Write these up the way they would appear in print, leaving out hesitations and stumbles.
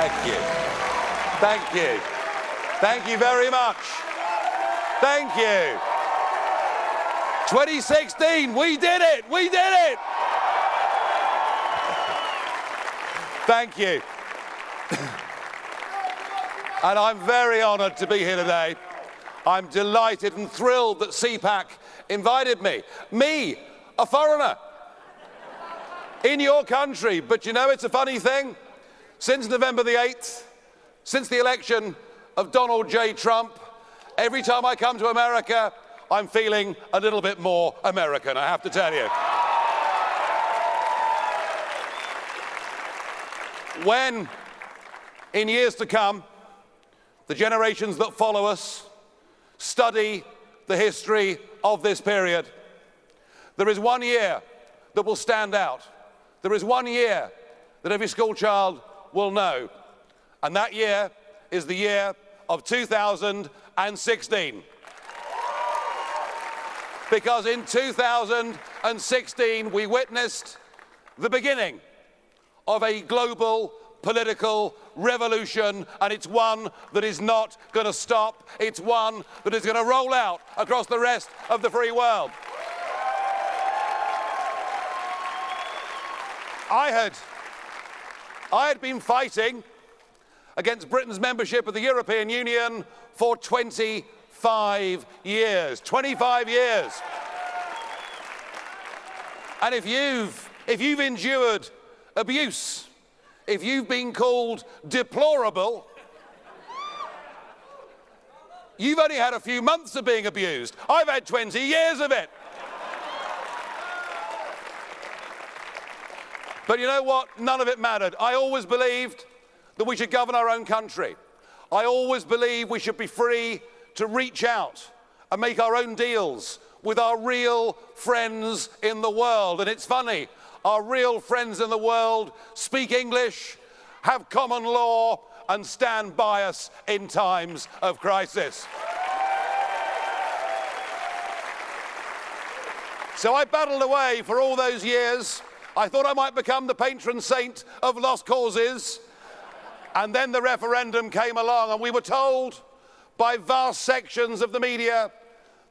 Thank you. Thank you. Thank you very much. Thank you. 2016, we did it. We did it. Thank you. And I'm very honoured to be here today. I'm delighted and thrilled that CPAC invited me. Me, a foreigner, in your country. But you know, it's a funny thing. Since November the 8th, since the election of Donald J. Trump, every time I come to America, I'm feeling a little bit more American, I have to tell you. When, in years to come, the generations that follow us study the history of this period, there is one year that will stand out. There is one year that every school child will know, and that year is the year of 2016. Because in 2016, we witnessed the beginning of a global political revolution, and it's one that is not going to stop. It's one that is going to roll out across the rest of the free world. I had been fighting against Britain's membership of the European Union for 25 years. 25 years. And if you've endured abuse, if you've been called deplorable, you've only had a few months of being abused. I've had 20 years of it. But you know what? None of it mattered. I always believed that we should govern our own country. I always believed we should be free to reach out and make our own deals with our real friends in the world. And it's funny, our real friends in the world speak English, have common law, and stand by us in times of crisis. So I battled away for all those years. I thought I might become the patron saint of lost causes. And then the referendum came along, and we were told by vast sections of the media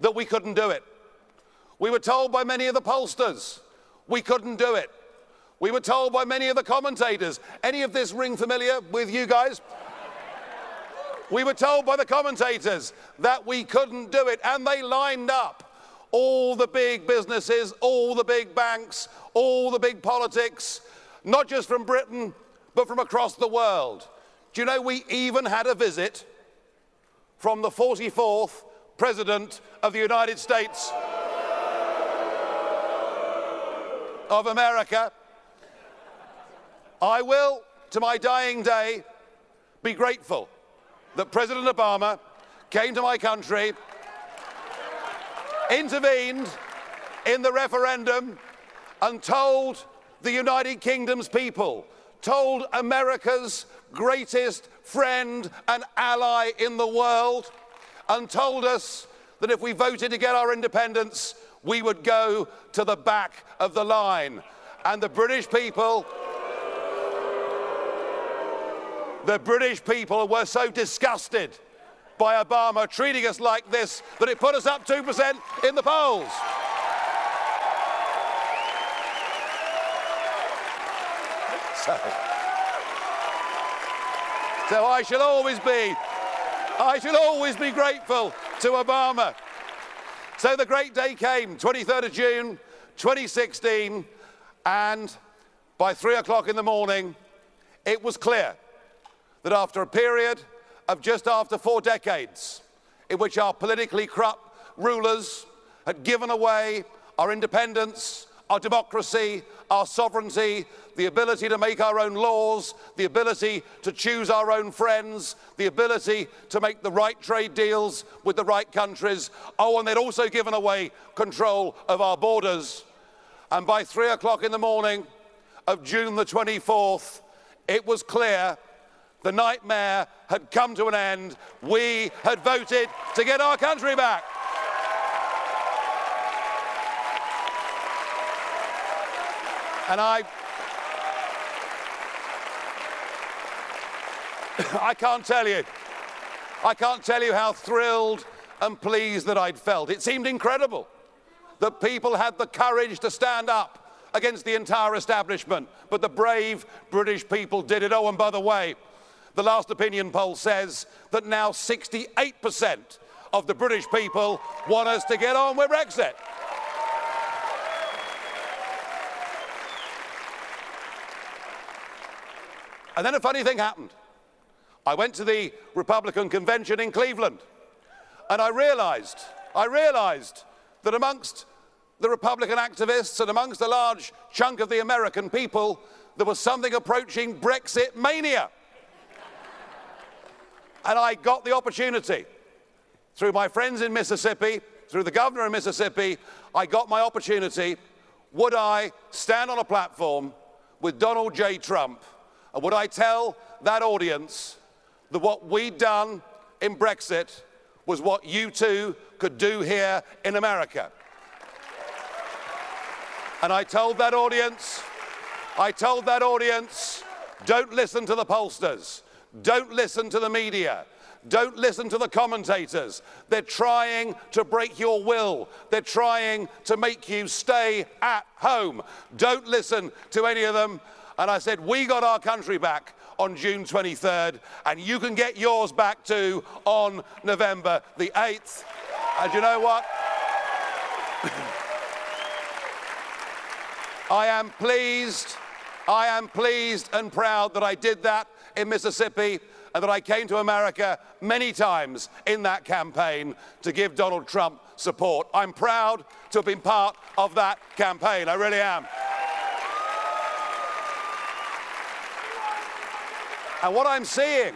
that we couldn't do it. We were told by many of the pollsters we couldn't do it. We were told by many of the commentators. Any of this ring familiar with you guys? We were told by the commentators that we couldn't do it, and they lined up all the big businesses, all the big banks, all the big politics, not just from Britain, but from across the world. Do you know we even had a visit from the 44th President of the United States of America? I will, to my dying day, be grateful that President Obama came to my country, intervened in the referendum, and told the United Kingdom's people, told America's greatest friend and ally in the world, and told us that if we voted to get our independence, we would go to the back of the line. And the British people were so disgusted by Obama treating us like this that it put us up 2% in the polls. So I shall always be grateful to Obama. So the great day came, 23rd of June, 2016, and by 3 o'clock in the morning, it was clear that after a period of just after 4 decades in which our politically corrupt rulers had given away our independence, our democracy, our sovereignty, the ability to make our own laws, the ability to choose our own friends, the ability to make the right trade deals with the right countries. Oh, and they'd also given away control of our borders. And by 3 o'clock in the morning of June the 24th, it was clear the nightmare had come to an end. We had voted to get our country back. And I can't tell you how thrilled and pleased that I'd felt. It seemed incredible that people had the courage to stand up against the entire establishment, but the brave British people did it. Oh, and by the way, the last opinion poll says that now 68% of the British people want us to get on with Brexit. And then a funny thing happened. I went to the Republican convention in Cleveland, and I realized that amongst the Republican activists and amongst a large chunk of the American people, there was something approaching Brexit mania. And I got the opportunity, through my friends in Mississippi, through the governor in Mississippi, I got my opportunity. Would I stand on a platform with Donald J. Trump, and would I tell that audience that what we'd done in Brexit was what you too could do here in America? And I told that audience, don't listen to the pollsters, don't listen to the media, don't listen to the commentators. They're trying to break your will. They're trying to make you stay at home. Don't listen to any of them. And I said, we got our country back on June 23rd, and you can get yours back too on November the 8th. And you know what? I am pleased and proud that I did that in Mississippi, and that I came to America many times in that campaign to give Donald Trump support. I'm proud to have been part of that campaign. I really am. And what I'm seeing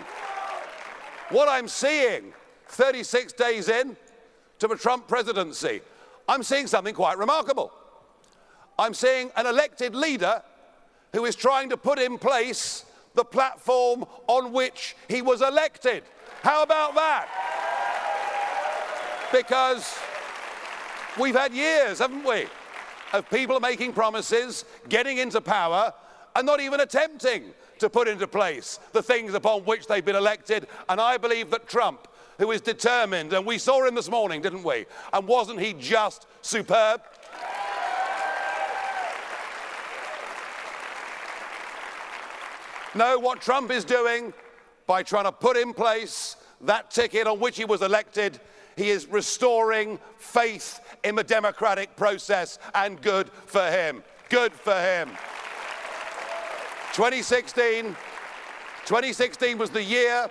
36 days in to the Trump presidency, I'm seeing something quite remarkable. I'm seeing an elected leader who is trying to put in place the platform on which he was elected. How about that? Because we've had years, haven't we, of people making promises, getting into power, and not even attempting to put into place the things upon which they've been elected. And I believe that Trump, who is determined, and we saw him this morning, didn't we? And wasn't he just superb? No, what Trump is doing by trying to put in place that ticket on which he was elected, he is restoring faith in the democratic process, and good for him. Good for him. 2016 was the year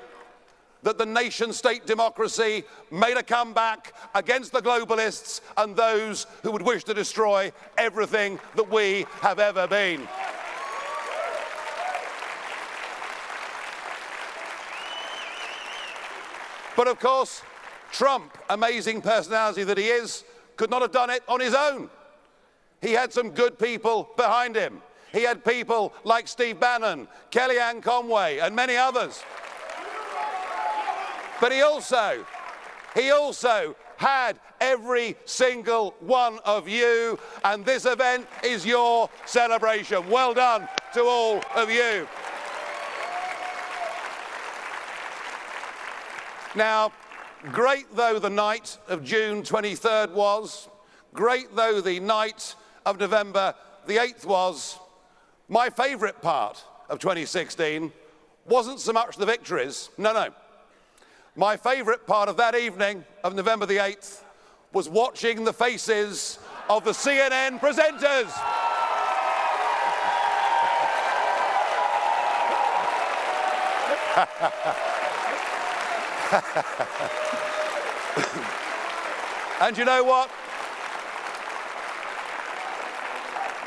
that the nation-state democracy made a comeback against the globalists and those who would wish to destroy everything that we have ever been. But of course, Trump, amazing personality that he is, could not have done it on his own. He had some good people behind him. He had people like Steve Bannon, Kellyanne Conway, and many others. But he also had every single one of you, and this event is your celebration. Well done to all of you. Now, great though the night of June 23rd was, great though the night of November the 8th was, my favourite part of 2016 wasn't so much the victories, no. My favourite part of that evening of November the 8th was watching the faces of the CNN presenters. And you know what?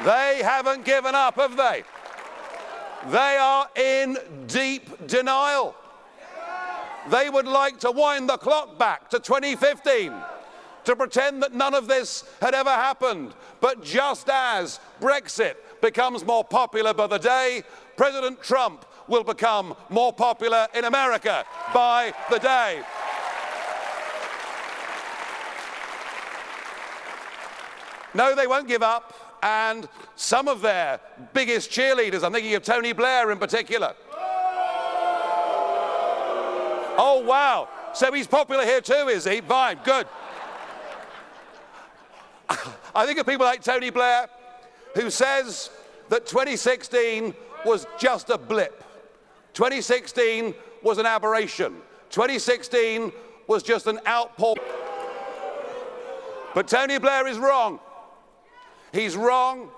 They haven't given up, have they? They are in deep denial. They would like to wind the clock back to 2015 to pretend that none of this had ever happened. But just as Brexit becomes more popular by the day, President Trump will become more popular in America by the day. No, they won't give up. And some of their biggest cheerleaders, I'm thinking of Tony Blair in particular, Oh, wow. So he's popular here too, is he? Fine, good. I think of people like Tony Blair, who says that 2016 was just a blip. 2016 was an aberration. 2016 was just an outpour. But Tony Blair is wrong. He's wrong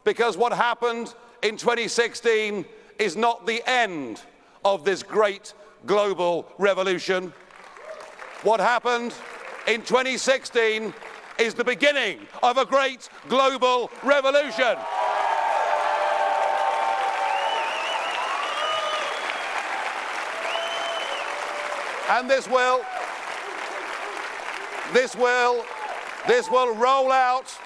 because what happened in 2016 is not the end of this great global revolution. What happened in 2016 is the beginning of a great global revolution. And this will roll out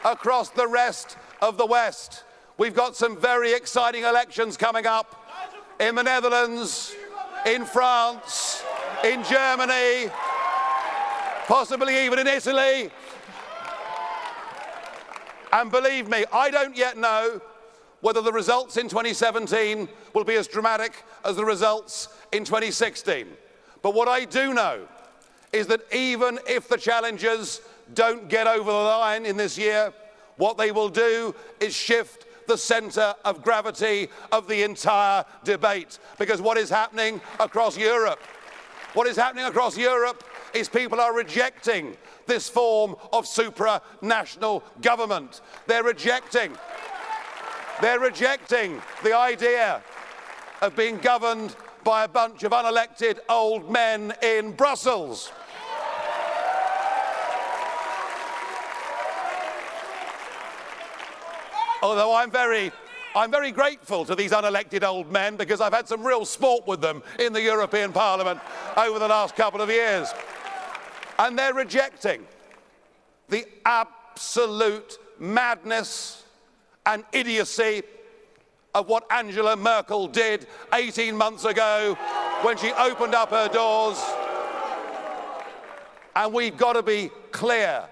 across the rest of the West. We've got some very exciting elections coming up in the Netherlands, in France, in Germany, possibly even in Italy. And believe me, I don't yet know whether the results in 2017 will be as dramatic as the results in 2016. But what I do know is that even if the challengers don't get over the line in this year, what they will do is shift the centre of gravity of the entire debate. Because what is happening across Europe is people are rejecting this form of supranational government. They're rejecting the idea of being governed by a bunch of unelected old men in Brussels. Although I'm very grateful to these unelected old men because I've had some real sport with them in the European Parliament over the last couple of years. And they're rejecting the absolute madness and idiocy of what Angela Merkel did 18 months ago when she opened up her doors. And we've got to be clear.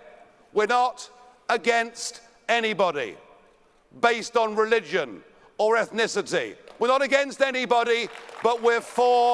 We're not against anybody based on religion or ethnicity. We're not against anybody, but we're for